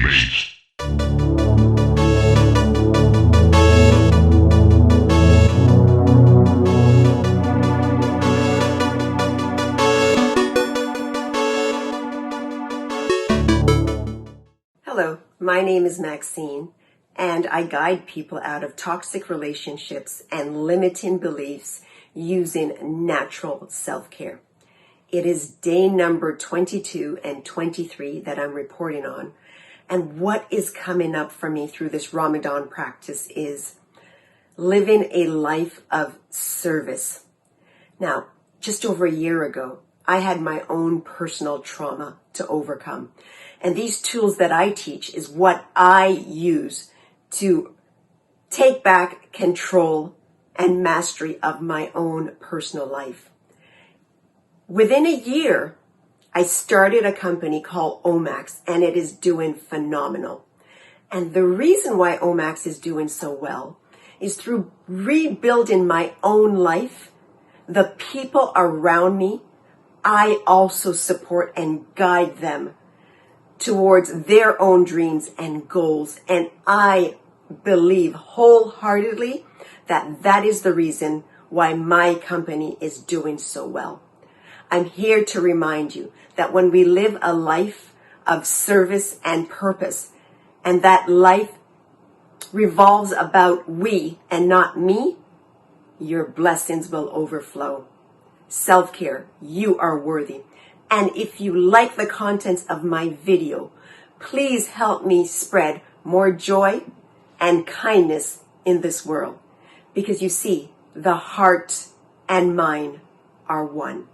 based. Hello, my name is Maxine, and I guide people out of toxic relationships and limiting beliefs using natural self-care. It is day number 22 and 23 that I'm reporting on. And what is coming up for me through this Ramadan practice is living a life of service. Now, just over a year ago, I had my own personal trauma to overcome. And these tools that I teach is what I use to take back control and mastery of my own personal life. Within a year, I started a company called Omax, and it is doing phenomenal. And the reason why Omax is doing so well is through rebuilding my own life, the people around me, I also support and guide them towards their own dreams and goals. And I believe wholeheartedly that that is the reason why my company is doing so well. I'm here to remind you that when we live a life of service and purpose, and that life revolves about we and not me, your blessings will overflow. Self-care, you are worthy. And if you like the contents of my video, please help me spread more joy and kindness in this world. Because you see, the heart and mind are one.